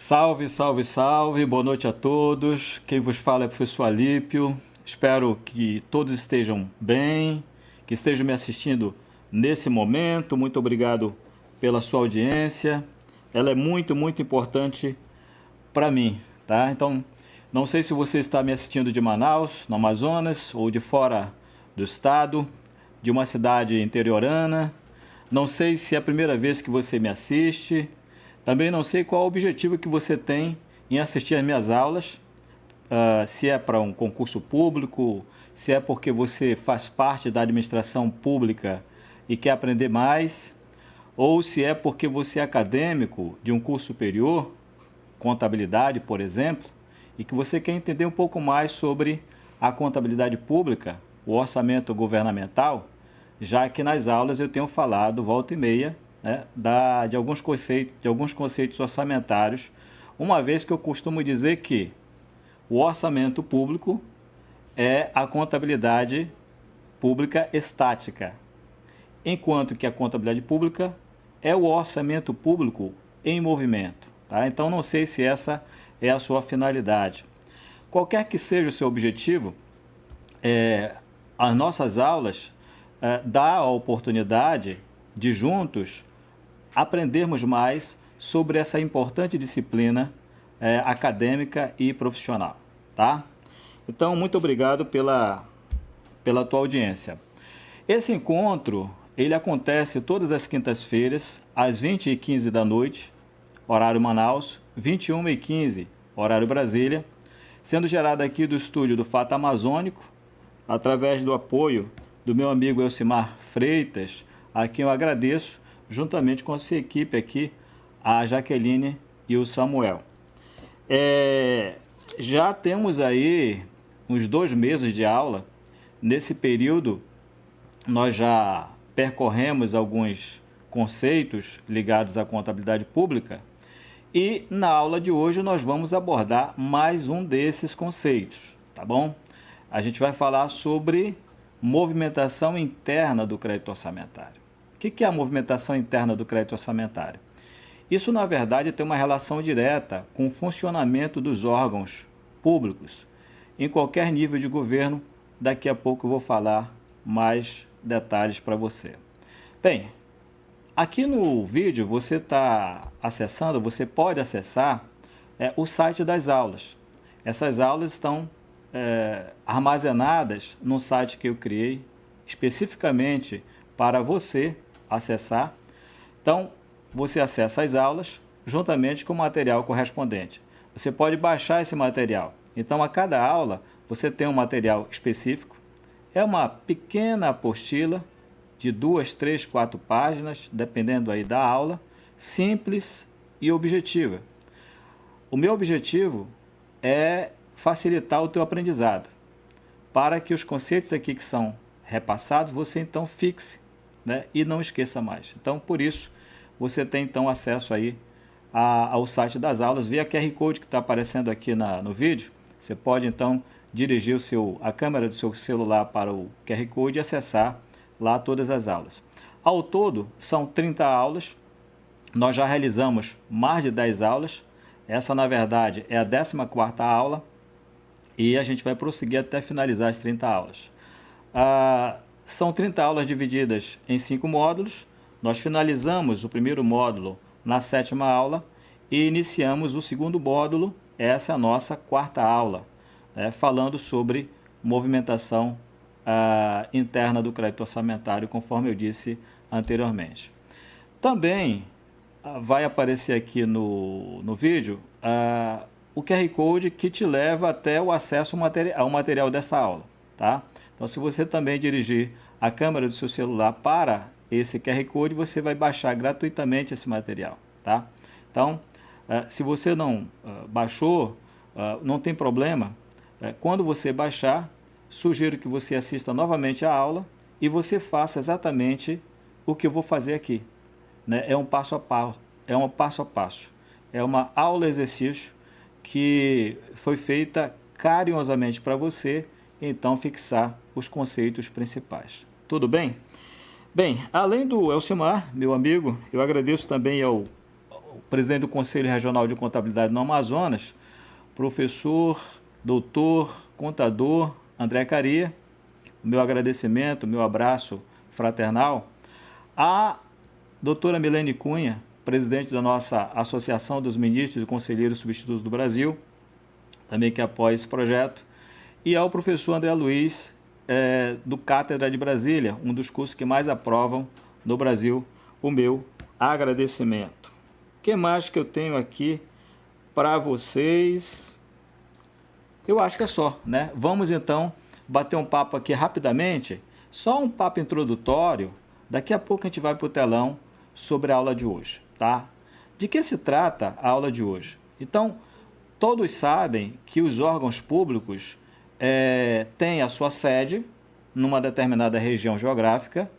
Salve, salve, salve, boa noite a todos. Quem vos fala é o professor Alípio. Espero que todos estejam bem, que estejam me assistindo nesse momento. Muito obrigado pela sua audiência. Ela é muito importante para mim, tá? Então, não sei se você está me assistindo de Manaus, no Amazonas, ou de fora do estado, de uma cidade interiorana. Não sei se é a primeira vez que você me assiste. Também não sei qual o objetivo que você tem em assistir às minhas aulas, se é para um concurso público, se é porque você faz parte da administração pública e quer aprender mais, ou se é porque você é acadêmico de um curso superior, contabilidade, por exemplo, e que você quer entender um pouco mais sobre a contabilidade pública, o orçamento governamental, já que nas aulas eu tenho falado volta e meia, né, de alguns conceitos orçamentários, uma vez que eu costumo dizer que o orçamento público é a contabilidade pública estática, enquanto que a contabilidade pública é o orçamento público em movimento. Tá? Então, não sei se essa é a sua finalidade. Qualquer que seja o seu objetivo, as nossas aulas dá a oportunidade de juntos aprendermos mais sobre essa importante disciplina acadêmica e profissional, tá? Então, muito obrigado pela tua audiência. Esse encontro, ele acontece todas as quintas-feiras, às 20h15 da noite, horário Manaus, 21h15, horário Brasília, sendo gerado aqui do estúdio do Fato Amazônico, através do apoio do meu amigo Elcimar Freitas, a quem eu agradeço, juntamente com a sua equipe aqui, a Jaqueline e o Samuel. Já temos aí uns 2 meses de aula. Nesse período, nós já percorremos alguns conceitos ligados à contabilidade pública e na aula de hoje nós vamos abordar mais um desses conceitos, tá bom? A gente vai falar sobre movimentação interna do crédito orçamentário. O que é a movimentação interna do crédito orçamentário? Isso, na verdade, tem uma relação direta com o funcionamento dos órgãos públicos em qualquer nível de governo. Daqui a pouco eu vou falar mais detalhes para você. Bem, aqui no vídeo você está acessando, você pode acessar o site das aulas. Essas aulas estão armazenadas no site que eu criei especificamente para você acessar. Então, você acessa as aulas juntamente com o material correspondente. Você pode baixar esse material. Então, a cada aula, você tem um material específico. É uma pequena apostila de 2, 3, 4 páginas, dependendo aí da aula, simples e objetiva. O meu objetivo é facilitar o teu aprendizado, para que os conceitos aqui que são repassados, você então fixe, né, e não esqueça mais. Então, por isso, você tem então acesso aí ao site das aulas, via QR Code que está aparecendo aqui no vídeo. Você pode então dirigir a câmera do seu celular para o QR Code e acessar lá todas as aulas. Ao todo, são 30 aulas, nós já realizamos mais de 10 aulas, essa na verdade é a 14ª aula, e a gente vai prosseguir até finalizar as 30 aulas. São 30 aulas divididas em 5 módulos. Nós finalizamos o primeiro módulo na 7ª aula e iniciamos o segundo módulo, essa é a nossa 4ª aula, falando sobre movimentação interna do crédito orçamentário, conforme eu disse anteriormente. Também vai aparecer aqui no vídeo o QR Code que te leva até o acesso ao material desta aula, tá? Então, se você também dirigir a câmera do seu celular para esse QR Code, você vai baixar gratuitamente esse material, tá? Então, se você não baixou, não tem problema. Quando você baixar, sugiro que você assista novamente a aula e você faça exatamente o que eu vou fazer aqui, né? É um passo a passo, é uma aula exercício que foi feita carinhosamente para você, então fixar os conceitos principais. Tudo bem? Bem, além do Elcimar, meu amigo, eu agradeço também ao o presidente do Conselho Regional de Contabilidade no Amazonas, professor, doutor, contador André Caria. O meu agradecimento, o meu abraço fraternal. A doutora Milene Cunha, presidente da nossa Associação dos Ministros e Conselheiros Substitutos do Brasil, também que apoia esse projeto. E ao professor André Luiz, do Cátedra de Brasília, um dos cursos que mais aprovam no Brasil, o meu agradecimento. O que mais que eu tenho aqui para vocês? Eu acho que é só, né? Vamos então bater um papo aqui rapidamente, só um papo introdutório. Daqui a pouco a gente vai para o telão sobre a aula de hoje, tá? De que se trata a aula de hoje? Então, todos sabem que os órgãos públicos têm a sua sede numa determinada região geográfica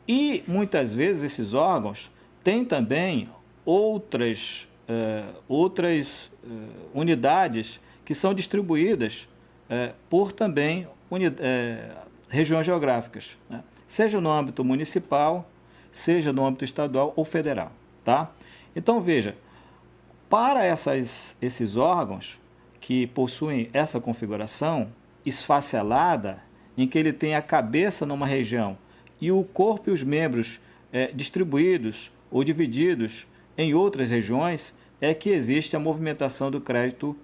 e muitas vezes esses órgãos têm também outras unidades que são distribuídas por também regiões geográficas, né? Seja no âmbito municipal, seja no âmbito estadual ou federal, tá? Então, veja, para esses órgãos que possuem essa configuração esfacelada, em que ele tem a cabeça numa região e o corpo e os membros distribuídos ou divididos em outras regiões, é que existe a movimentação do crédito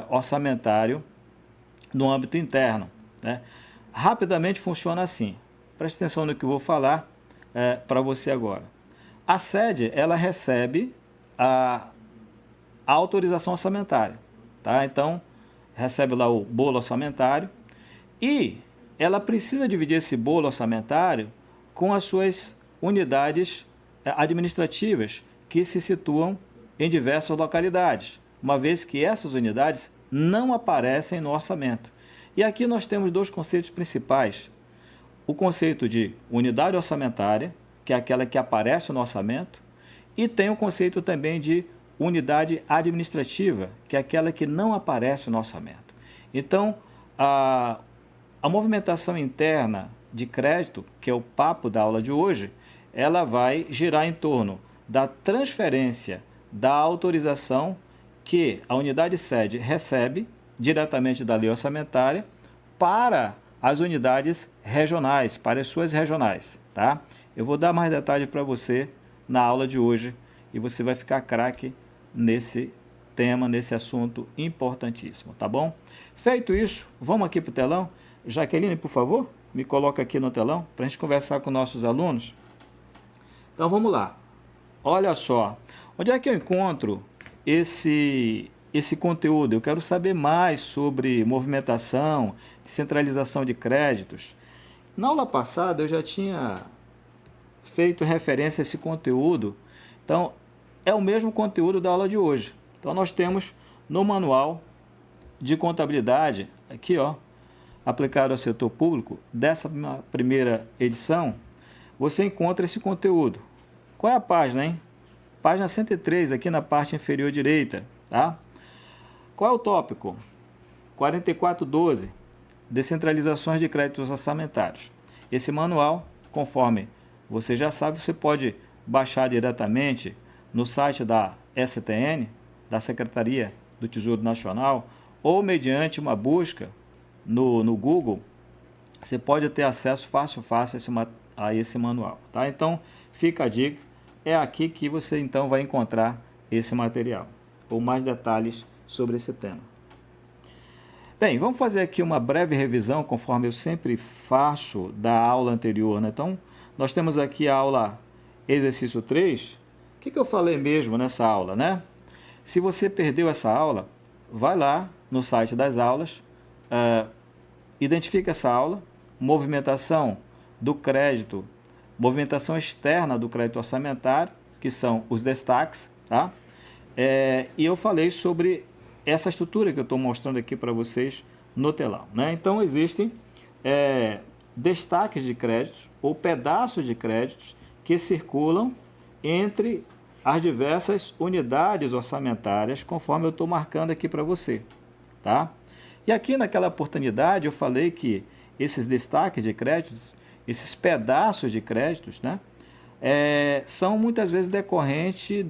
orçamentário no âmbito interno, né? Rapidamente funciona assim. Preste atenção no que eu vou falar para você agora. A sede, ela recebe a autorização orçamentária, tá? Então, recebe lá o bolo orçamentário e ela precisa dividir esse bolo orçamentário com as suas unidades administrativas que se situam em diversas localidades, uma vez que essas unidades não aparecem no orçamento. E aqui nós temos dois conceitos principais. O conceito de unidade orçamentária, que é aquela que aparece no orçamento, e tem o conceito também de unidade administrativa, que é aquela que não aparece no orçamento. Então, a movimentação interna de crédito, que é o papo da aula de hoje, ela vai girar em torno da transferência da autorização que a unidade sede recebe diretamente da lei orçamentária para as unidades regionais, para as suas regionais, tá? Eu vou dar mais detalhes para você na aula de hoje e você vai ficar craque nesse tema, nesse assunto importantíssimo, tá bom? Feito isso, vamos aqui para o telão. Jaqueline, por favor, me coloca aqui no telão para a gente conversar com nossos alunos. Então vamos lá. Olha só, onde é que eu encontro esse conteúdo? Eu quero saber mais sobre movimentação, descentralização de créditos. Na aula passada eu já tinha feito referência a esse conteúdo, então é o mesmo conteúdo da aula de hoje. Então nós temos no manual de contabilidade, aqui ó, aplicado ao setor público, dessa primeira edição, você encontra esse conteúdo. Qual é a página, hein? Página 103, aqui na parte inferior direita, tá? Qual é o tópico? 4412, descentralizações de créditos orçamentários. Esse manual, conforme você já sabe, você pode baixar diretamente no site da STN, da Secretaria do Tesouro Nacional, ou mediante uma busca no Google, você pode ter acesso fácil a esse manual, tá? Então, fica a dica, é aqui que você então vai encontrar esse material, ou mais detalhes sobre esse tema. Bem, vamos fazer aqui uma breve revisão, conforme eu sempre faço da aula anterior, né? Então, nós temos aqui a aula exercício 3. O que eu falei mesmo nessa aula, né? Se você perdeu essa aula, vai lá no site das aulas, identifica essa aula, movimentação do crédito, movimentação externa do crédito orçamentário, que são os destaques, tá? E eu falei sobre essa estrutura que eu estou mostrando aqui para vocês no telão, né? Então, existem destaques de créditos ou pedaços de créditos que circulam entre as diversas unidades orçamentárias, conforme eu estou marcando aqui para você, tá? E aqui naquela oportunidade eu falei que esses destaques de créditos, esses pedaços de créditos, né, são muitas vezes decorrentes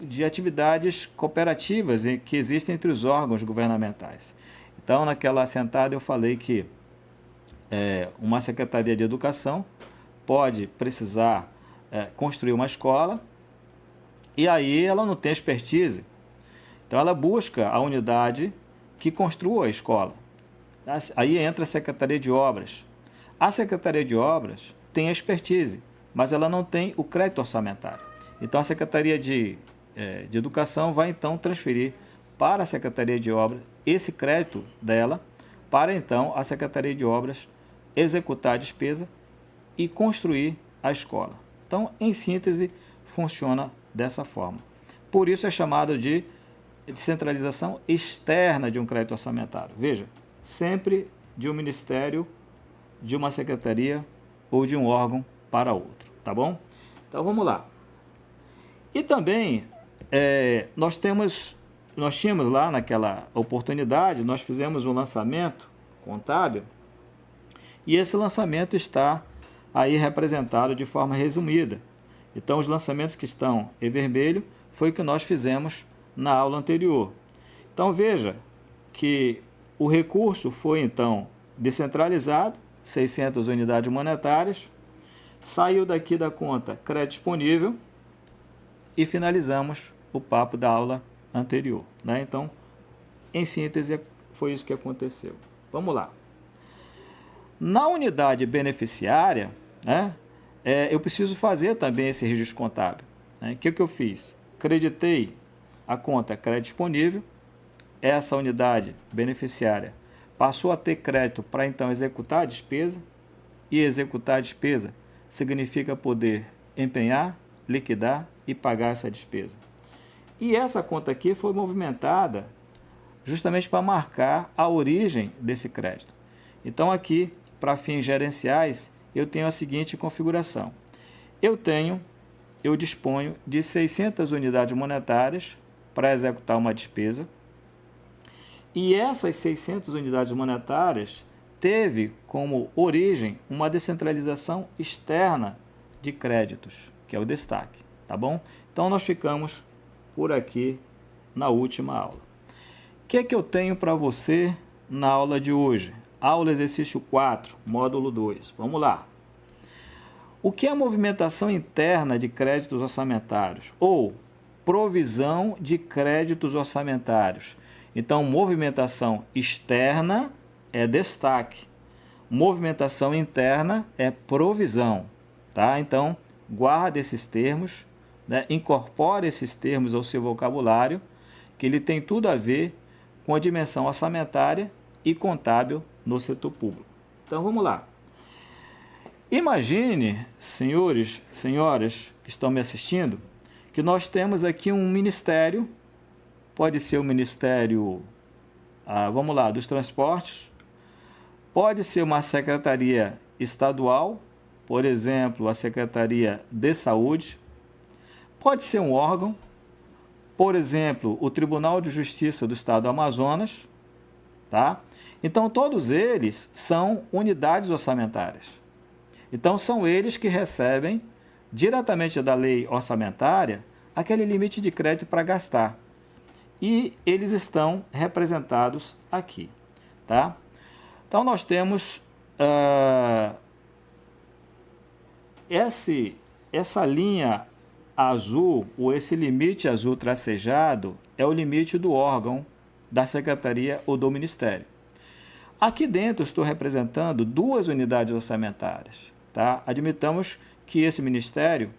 de atividades cooperativas que existem entre os órgãos governamentais. Então, naquela assentada eu falei que uma Secretaria de Educação pode precisar construir uma escola e aí ela não tem expertise. Então, ela busca a unidade que construa a escola. Aí entra a Secretaria de Obras. A Secretaria de Obras tem expertise, mas ela não tem o crédito orçamentário. Então, a Secretaria de Educação vai, então, transferir para a Secretaria de Obras esse crédito dela, para, então, a Secretaria de Obras executar a despesa e construir a escola. Então, em síntese, funciona dessa forma. Por isso é chamado de descentralização externa de um crédito orçamentário. Veja, sempre de um ministério, de uma secretaria ou de um órgão para outro, tá bom? Então, vamos lá. E também, nós tínhamos lá naquela oportunidade, nós fizemos um lançamento contábil e esse lançamento está aí representado de forma resumida. Então, os lançamentos que estão em vermelho foi o que nós fizemos na aula anterior. Então, veja que o recurso foi, então, descentralizado, 600 unidades monetárias, saiu daqui da conta crédito disponível e finalizamos o papo da aula anterior, né? Então, em síntese, foi isso que aconteceu. Vamos lá. Na unidade beneficiária, né, eu preciso fazer também esse registro contábil. Né? O que eu fiz? Creditei a conta crédito disponível, essa unidade beneficiária passou a ter crédito para então executar a despesa, e executar a despesa significa poder empenhar, liquidar e pagar essa despesa. E essa conta aqui foi movimentada justamente para marcar a origem desse crédito. Então aqui, para fins gerenciais, eu tenho a seguinte configuração. Eu disponho de 600 unidades monetárias para executar uma despesa. E essas 600 unidades monetárias teve como origem uma descentralização externa de créditos, que é o destaque, tá bom? Então, nós ficamos por aqui na última aula. O que eu tenho para você na aula de hoje? Aula exercício 4, módulo 2. Vamos lá. O que é a movimentação interna de créditos orçamentários? Ou provisão de créditos orçamentários. Então, movimentação externa é destaque. Movimentação interna é provisão. Tá? Então, guarde esses termos, né? Incorpore esses termos ao seu vocabulário, que ele tem tudo a ver com a dimensão orçamentária e contábil no setor público. Então, vamos lá. Imagine, senhores, senhoras que estão me assistindo, que nós temos aqui um ministério, pode ser o Ministério, vamos lá, dos Transportes, pode ser uma secretaria estadual, por exemplo, a Secretaria de Saúde, pode ser um órgão, por exemplo, o Tribunal de Justiça do Estado do Amazonas, tá? Então, todos eles são unidades orçamentárias. Então, são eles que recebem, diretamente da lei orçamentária, aquele limite de crédito para gastar. E eles estão representados aqui, tá? Então, nós temos essa linha azul, ou esse limite azul tracejado, é o limite do órgão, da secretaria ou do ministério. Aqui dentro estou representando duas unidades orçamentárias. Tá? Admitamos que esse ministério,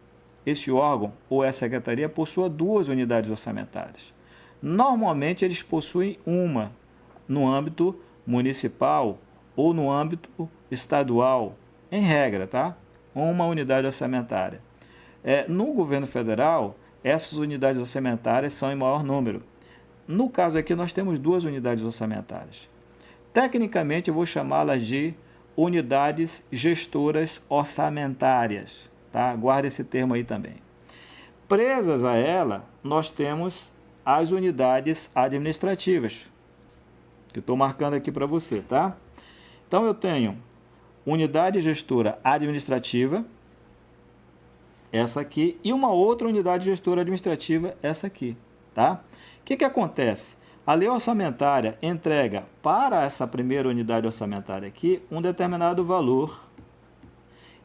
esse órgão ou essa secretaria possua duas unidades orçamentárias. Normalmente eles possuem uma no âmbito municipal ou no âmbito estadual, em regra, tá? Uma unidade orçamentária. No governo federal, essas unidades orçamentárias são em maior número. No caso aqui, nós temos duas unidades orçamentárias. Tecnicamente, eu vou chamá-las de unidades gestoras orçamentárias, tá? Guarda esse termo aí também. Presas a ela, nós temos as unidades administrativas, que eu estou marcando aqui para você, tá? Então, eu tenho unidade gestora administrativa, essa aqui, e uma outra unidade gestora administrativa, essa aqui, tá? O que acontece? A lei orçamentária entrega para essa primeira unidade orçamentária aqui um determinado valor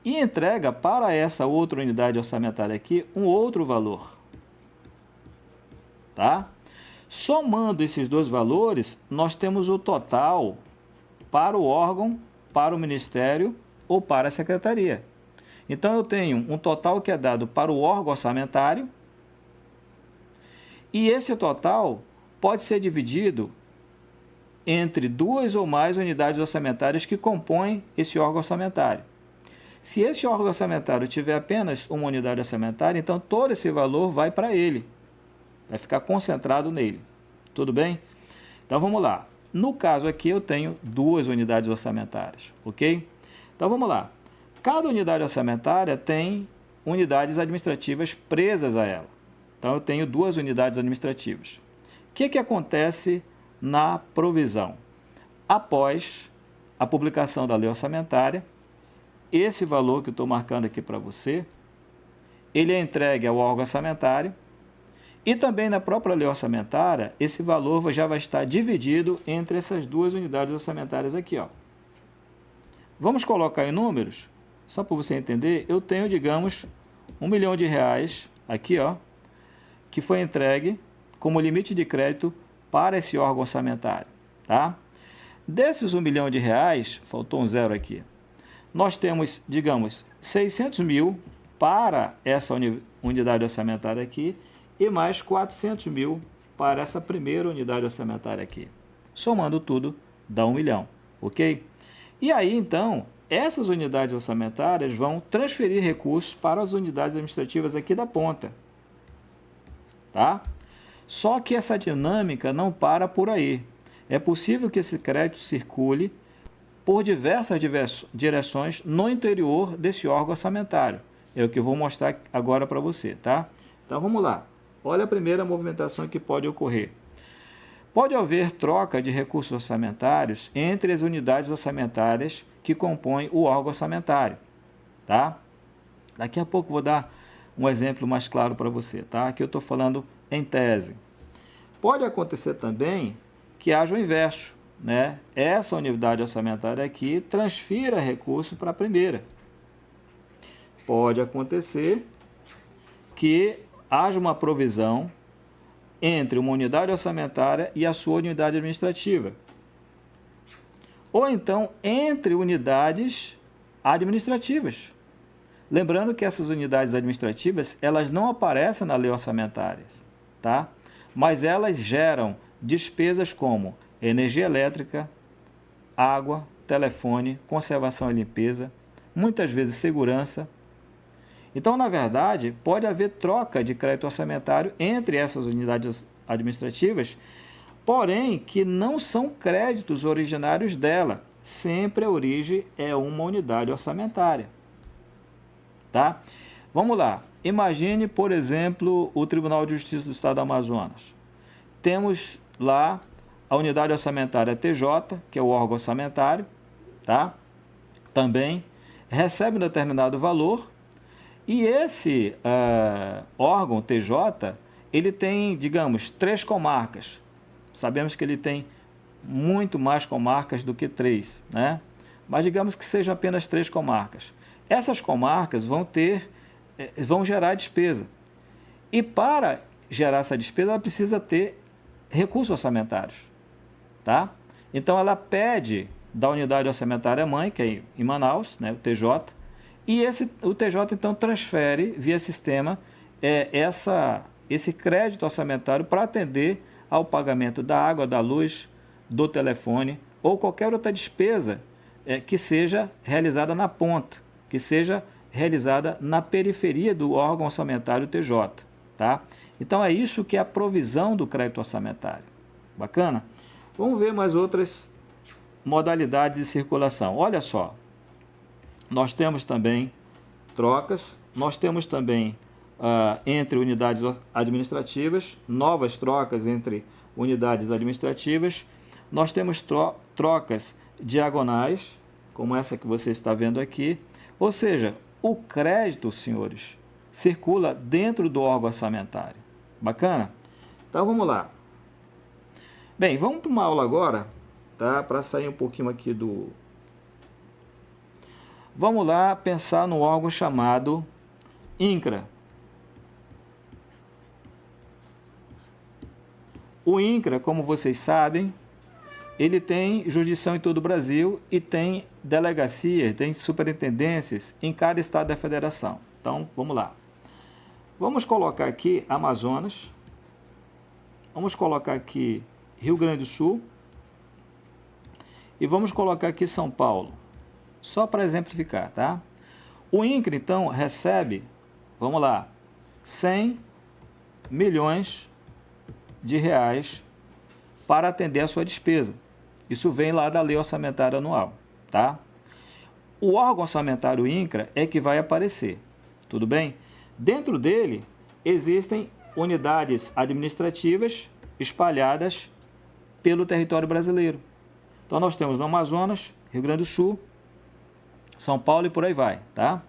e entrega para essa outra unidade orçamentária aqui um outro valor, tá? Somando esses dois valores, nós temos o total para o órgão, para o ministério ou para a secretaria. Então, eu tenho um total que é dado para o órgão orçamentário e esse total pode ser dividido entre duas ou mais unidades orçamentárias que compõem esse órgão orçamentário. Se esse órgão orçamentário tiver apenas uma unidade orçamentária, então todo esse valor vai para ele, vai ficar concentrado nele. Tudo bem? Então vamos lá. No caso aqui eu tenho duas unidades orçamentárias, ok? Então vamos lá. Cada unidade orçamentária tem unidades administrativas presas a ela. Então eu tenho duas unidades administrativas. O que acontece na provisão? Após a publicação da lei orçamentária, esse valor que eu estou marcando aqui para você, ele é entregue ao órgão orçamentário e também na própria lei orçamentária, esse valor já vai estar dividido entre essas duas unidades orçamentárias aqui, ó. Vamos colocar em números, só para você entender, eu tenho, digamos, R$1 milhão aqui, ó, que foi entregue como limite de crédito para esse órgão orçamentário, tá? Desses R$1 milhão, faltou um zero aqui, nós temos, digamos, 600 mil para essa unidade orçamentária aqui e mais 400 mil para essa primeira unidade orçamentária aqui. Somando tudo, dá 1 milhão, ok? E aí, então, essas unidades orçamentárias vão transferir recursos para as unidades administrativas aqui da ponta, tá? Só que essa dinâmica não para por aí. É possível que esse crédito circule por diversas direções no interior desse órgão orçamentário. É o que eu vou mostrar agora para você, tá? Então vamos lá. Olha a primeira movimentação que pode ocorrer. Pode haver troca de recursos orçamentários entre as unidades orçamentárias que compõem o órgão orçamentário, tá? Daqui a pouco vou dar um exemplo mais claro para você, tá? Aqui eu estou falando em tese. Pode acontecer também que haja o inverso, né? Essa unidade orçamentária aqui transfira recurso para a primeira. Pode acontecer que haja uma provisão entre uma unidade orçamentária e a sua unidade administrativa. Ou então entre unidades administrativas. Lembrando que essas unidades administrativas, elas não aparecem na lei orçamentária, tá? Mas elas geram despesas como energia elétrica, água, telefone, conservação e limpeza, muitas vezes segurança. Então, na verdade, pode haver troca de crédito orçamentário entre essas unidades administrativas, porém que não são créditos originários dela. Sempre a origem é uma unidade orçamentária. Tá? Vamos lá. Imagine, por exemplo, o Tribunal de Justiça do Estado do Amazonas. Temos lá a unidade orçamentária TJ, que é o órgão orçamentário, tá? Também recebe um determinado valor e esse órgão TJ, ele tem, digamos, 3 comarcas. Sabemos que ele tem muito mais comarcas do que 3, né? Mas digamos que sejam apenas 3 comarcas. Essas comarcas vão gerar despesa. E para gerar essa despesa, ela precisa ter recursos orçamentários, tá? Então, ela pede da unidade orçamentária mãe, que é em Manaus, né, o TJ, e o TJ, então, transfere via sistema esse crédito orçamentário para atender ao pagamento da água, da luz, do telefone ou qualquer outra despesa que seja realizada na ponta, que seja realizada na periferia do órgão orçamentário TJ, tá? Então, é isso que é a provisão do crédito orçamentário. Bacana? Vamos ver mais outras modalidades de circulação. Olha só, nós temos também trocas, nós temos também entre unidades administrativas, novas trocas entre unidades administrativas, nós temos trocas diagonais, como essa que você está vendo aqui, ou seja, o crédito, senhores, circula dentro do órgão orçamentário. Bacana? Então vamos lá. Bem, vamos para uma aula agora, tá? Para sair um pouquinho aqui do... Vamos lá pensar no órgão chamado INCRA. O INCRA, como vocês sabem, ele tem jurisdição em todo o Brasil e tem delegacias, tem superintendências em cada estado da federação. Então, vamos lá. Vamos colocar aqui Amazonas, vamos colocar aqui Rio Grande do Sul e vamos colocar aqui São Paulo, só para exemplificar, tá? O INCRA, então, recebe, vamos lá, 100 milhões de reais para atender a sua despesa. Isso vem lá da Lei Orçamentária Anual, tá? O órgão orçamentário INCRA é que vai aparecer, tudo bem? Dentro dele existem unidades administrativas espalhadas pelo território brasileiro. Então nós temos no Amazonas, Rio Grande do Sul, São Paulo e por aí vai, tá?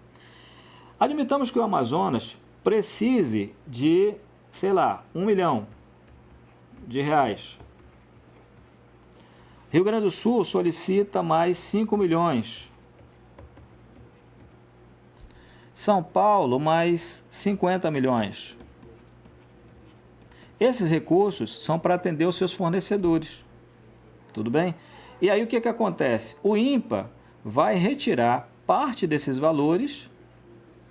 Admitamos que o Amazonas precise de, sei lá, 1 milhão de reais. Rio Grande do Sul solicita mais 5 milhões. São Paulo, mais 50 milhões. Esses recursos são para atender os seus fornecedores. Tudo bem? E aí o que acontece? O INPA vai retirar parte desses valores,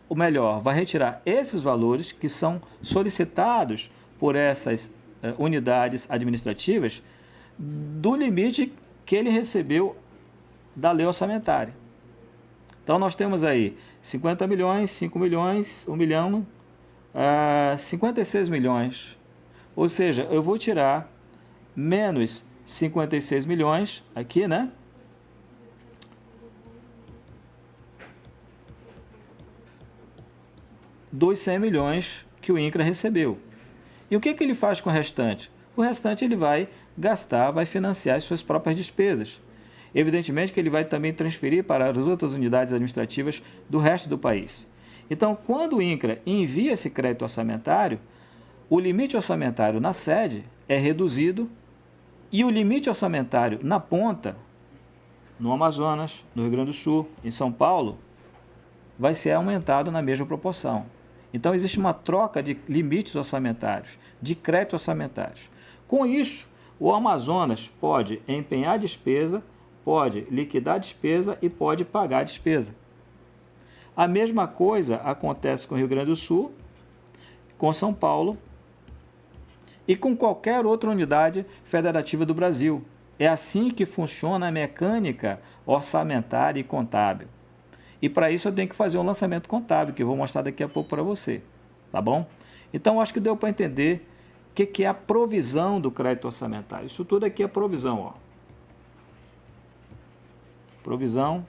ou melhor, vai retirar esses valores que são solicitados por essas unidades administrativas do limite que ele recebeu da lei orçamentária. Então nós temos aí 50 milhões, 5 milhões, 1 milhão, 56 milhões. Ou seja, eu vou tirar menos 56 milhões aqui, né? Dos 100 milhões que o INCRA recebeu. E o que ele faz com o restante? O restante ele vai gastar, vai financiar as suas próprias despesas. Evidentemente que ele vai também transferir para as outras unidades administrativas do resto do país. Então, quando o INCRA envia esse crédito orçamentário, o limite orçamentário na sede é reduzido e o limite orçamentário na ponta, no Amazonas, no Rio Grande do Sul, em São Paulo, vai ser aumentado na mesma proporção. Então, existe uma troca de limites orçamentários, de créditos orçamentários. Com isso, o Amazonas pode empenhar despesa, pode liquidar despesa e pode pagar despesa. A mesma coisa acontece com o Rio Grande do Sul, com São Paulo e com qualquer outra unidade federativa do Brasil. É assim que funciona a mecânica orçamentária e contábil. E para isso eu tenho que fazer um lançamento contábil, que eu vou mostrar daqui a pouco para você, tá bom? Então, acho que deu para entender o que é a provisão do crédito orçamentário. Isso tudo aqui é provisão, ó. Provisão,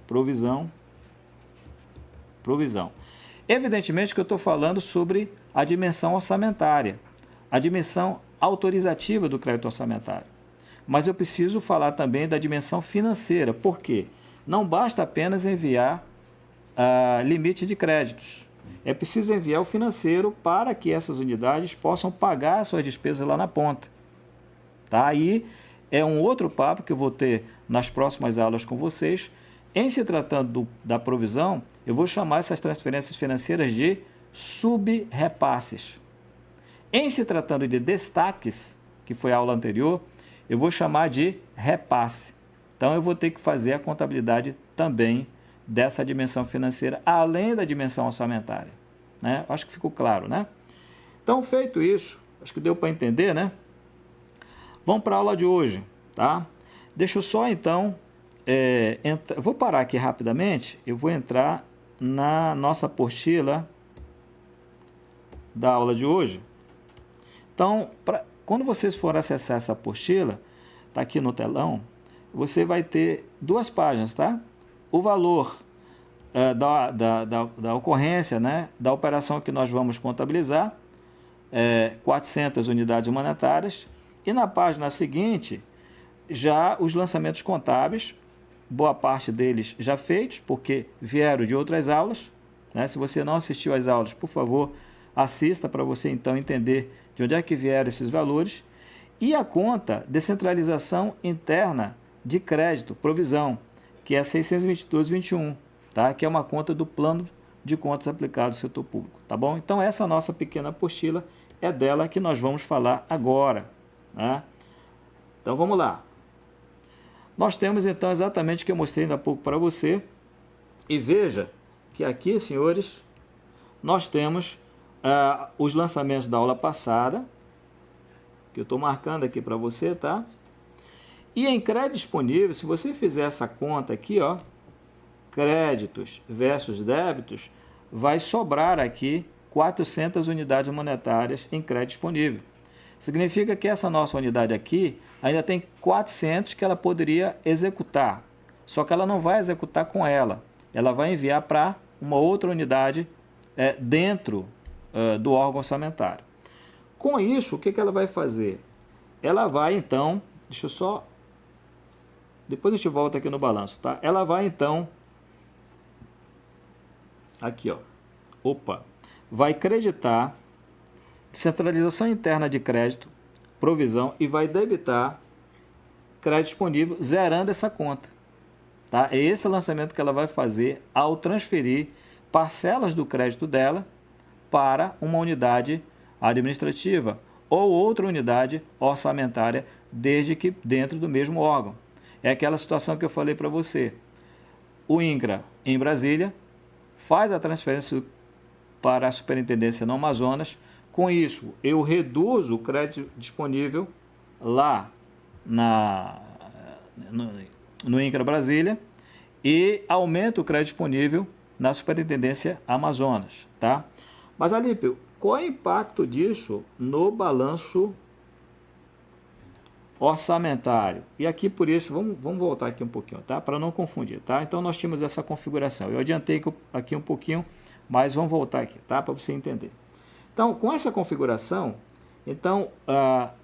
provisão, provisão. Evidentemente que eu estou falando sobre a dimensão orçamentária, a dimensão autorizativa do crédito orçamentário. Mas eu preciso falar também da dimensão financeira. Por quê? Não basta apenas enviar limite de créditos. É preciso enviar o financeiro para que essas unidades possam pagar suas despesas lá na ponta. Tá? Aí é um outro papo que eu vou ter nas próximas aulas com vocês. Em se tratando da provisão, eu vou chamar essas transferências financeiras de subrepasses. Em se tratando de destaques, que foi a aula anterior, eu vou chamar de repasse. Então, eu vou ter que fazer a contabilidade também dessa dimensão financeira, além da dimensão orçamentária. Né? Acho que ficou claro, né? Então, feito isso, acho que deu para entender, né? Vamos para a aula de hoje, tá? Deixa eu só, então, vou parar aqui rapidamente, eu vou entrar na nossa apostila da aula de hoje. Então, quando vocês forem acessar essa apostila, está aqui no telão, você vai ter 2 páginas, tá? O valor da ocorrência, né, da operação que nós vamos contabilizar, 400 unidades monetárias, e na página seguinte, já os lançamentos contábeis boa parte deles já feitos, porque vieram de outras aulas, né? Se você não assistiu às aulas, por favor, assista para você então entender de onde é que vieram esses valores. E a conta descentralização interna de crédito, provisão, que é 622,21, tá? Que é uma conta do plano de contas aplicado ao setor público, tá bom? Então essa nossa pequena apostila é dela que nós vamos falar agora, né? Então vamos lá. Nós temos então exatamente o que eu mostrei ainda há pouco para você, e veja que aqui, senhores, nós temos os lançamentos da aula passada, que eu estou marcando aqui para você, tá? E em crédito disponível, se você fizer essa conta aqui, ó, créditos versus débitos, vai sobrar aqui 400 unidades monetárias em crédito disponível. Significa que essa nossa unidade aqui ainda tem 400 que ela poderia executar, só que ela não vai executar com ela vai enviar para uma outra unidade dentro do órgão orçamentário. Com isso, o que ela vai fazer? Ela vai então, deixa eu só, depois a gente volta aqui no balanço, tá? Ela vai então, aqui ó, vai creditar centralização interna de crédito, provisão, e vai debitar crédito disponível, zerando essa conta. Tá? É esse lançamento que ela vai fazer ao transferir parcelas do crédito dela para uma unidade administrativa ou outra unidade orçamentária, desde que dentro do mesmo órgão. É aquela situação que eu falei para você. O INCRA, em Brasília, faz a transferência para a superintendência no Amazonas. Com isso, eu reduzo o crédito disponível lá no INCRA Brasília e aumento o crédito disponível na Superintendência Amazonas, tá? Mas, Alípio, qual é o impacto disso no balanço orçamentário? E aqui, por isso, vamos voltar aqui um pouquinho, tá? Para não confundir, tá? Então, nós tínhamos essa configuração. Eu adiantei aqui um pouquinho, mas vamos voltar aqui, tá? Para você entender. Então, com essa configuração, então,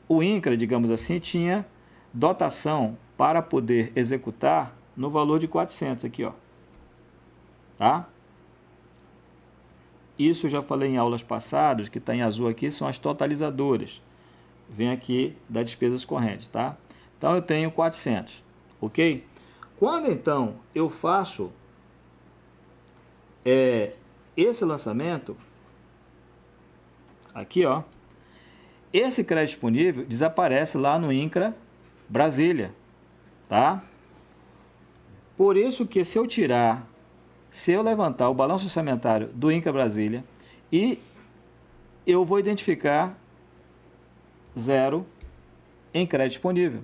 o INCRA, digamos assim, tinha dotação para poder executar no valor de 400 aqui, ó. Tá? Isso eu já falei em aulas passadas, que está em azul aqui, são as totalizadoras. Vem aqui das despesas correntes, tá? Então, eu tenho 400, ok? Quando, então, eu faço esse lançamento, aqui, ó, esse crédito disponível desaparece lá no INCRA Brasília, tá? Por isso que se eu levantar o balanço orçamentário do INCRA Brasília e eu vou identificar zero em crédito disponível.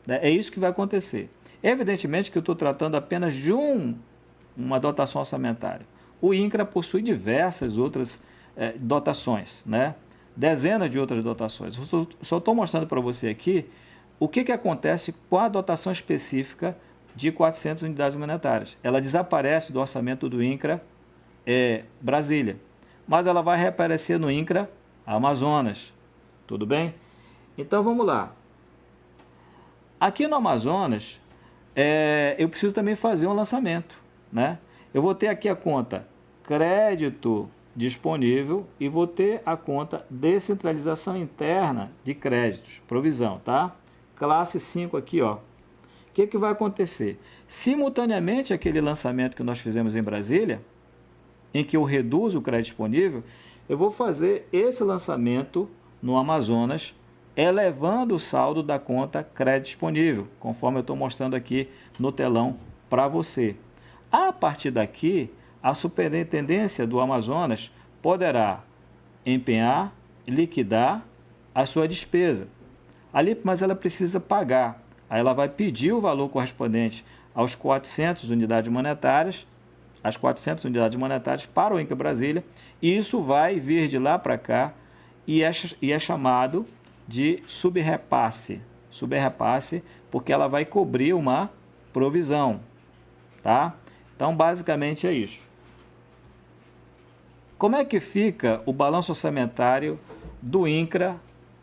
É isso que vai acontecer. Evidentemente que eu estou tratando apenas de uma dotação orçamentária. O INCRA possui diversas outras dotações, né? Dezenas de outras dotações. Eu só estou mostrando para você aqui o que acontece com a dotação específica de 400 unidades monetárias. Ela desaparece do orçamento do INCRA Brasília, mas ela vai reaparecer no INCRA Amazonas. Tudo bem? Então vamos lá. Aqui no Amazonas, eu preciso também fazer um lançamento, né? Eu vou ter aqui a conta crédito disponível e vou ter a conta descentralização interna de créditos, provisão, tá? Classe 5 aqui, ó. O que vai acontecer? Simultaneamente aquele lançamento que nós fizemos em Brasília, em que eu reduzo o crédito disponível, eu vou fazer esse lançamento no Amazonas, elevando o saldo da conta crédito disponível, conforme eu estou mostrando aqui no telão para você. A partir daqui, a Superintendência do Amazonas poderá empenhar e liquidar a sua despesa. Ali, mas ela precisa pagar. Aí ela vai pedir o valor correspondente aos 400 unidades monetárias, as 400 unidades monetárias para o INCRA Brasília, e isso vai vir de lá para cá e é chamado de subrepasse. Subrepasse, porque ela vai cobrir uma provisão, tá? Então, basicamente é isso. Como é que fica o balanço orçamentário do INCRA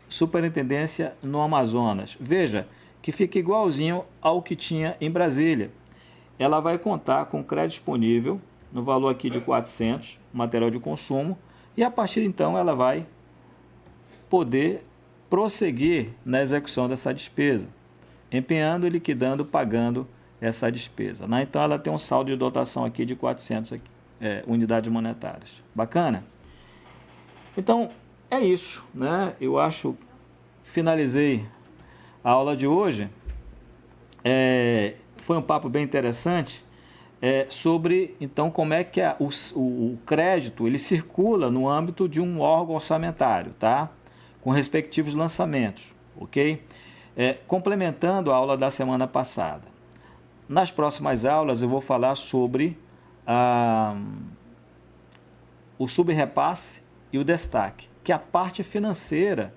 Superintendência no Amazonas? Veja que fica igualzinho ao que tinha em Brasília. ela vai contar com crédito disponível no valor aqui de 400, material de consumo, e a partir então ela vai poder prosseguir na execução dessa despesa, empenhando, liquidando, pagando essa despesa, né? Então ela tem um saldo de dotação aqui de 400 unidades monetárias. Bacana? Então é isso, né? Eu acho, finalizei a aula de hoje. Foi um papo bem interessante sobre então como é que o crédito ele circula no âmbito de um órgão orçamentário, tá? Com respectivos lançamentos, ok? Complementando a aula da semana passada. Nas próximas aulas eu vou falar sobre o subrepasse e o destaque, que é a parte financeira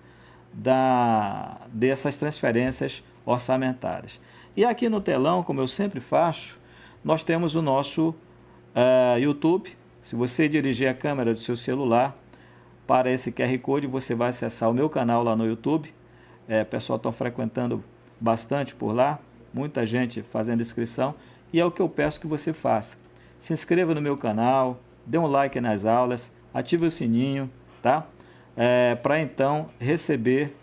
dessas transferências orçamentárias. E aqui no telão, como eu sempre faço, nós temos o nosso YouTube. Se você dirigir a câmera do seu celular para esse QR Code, você vai acessar o meu canal lá no YouTube. O pessoal está frequentando bastante por lá, muita gente fazendo inscrição, e é o que eu peço que você faça. Se inscreva no meu canal, dê um like nas aulas, ative o sininho, tá? Para então receber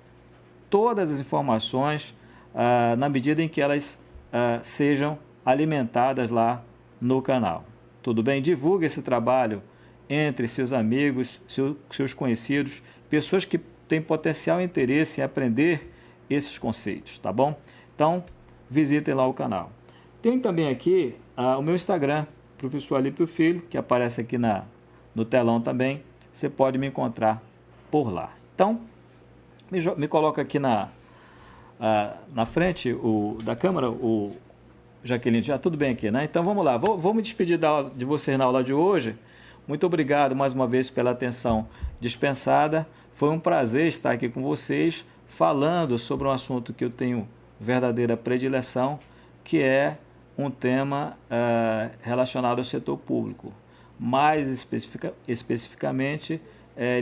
todas as informações na medida em que elas sejam alimentadas lá no canal. Tudo bem? Divulgue esse trabalho entre seus amigos, seus conhecidos, pessoas que têm potencial interesse em aprender esses conceitos, tá bom? Então, visitem lá o canal. Tem também aqui o meu Instagram, Professor Alípio Filho, que aparece aqui no telão também. Você pode me encontrar por lá. Então, me coloca aqui na frente da câmera, o Jaqueline, já tudo bem aqui, né? Então vamos lá, vou me despedir de vocês na aula de hoje. Muito obrigado mais uma vez pela atenção dispensada. Foi um prazer estar aqui com vocês, falando sobre um assunto que eu tenho verdadeira predileção, que é um tema relacionado ao setor público, mais especificamente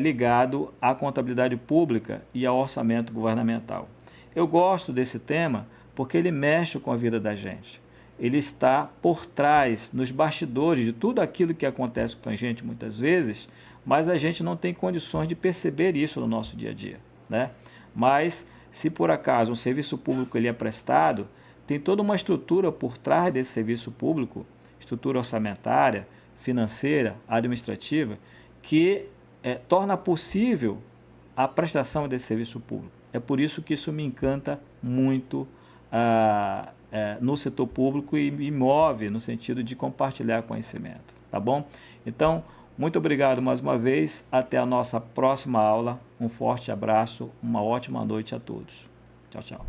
ligado à contabilidade pública e ao orçamento governamental. Eu gosto desse tema porque ele mexe com a vida da gente. Ele está por trás, nos bastidores de tudo aquilo que acontece com a gente muitas vezes, mas a gente não tem condições de perceber isso no nosso dia a dia, né? Mas, se por acaso um serviço público ele é prestado, tem toda uma estrutura por trás desse serviço público, estrutura orçamentária, financeira, administrativa, que torna possível a prestação desse serviço público. É por isso que isso me encanta muito no setor público e me move no sentido de compartilhar conhecimento, tá bom? Então, muito obrigado mais uma vez, até a nossa próxima aula, um forte abraço, uma ótima noite a todos. Tchau, tchau.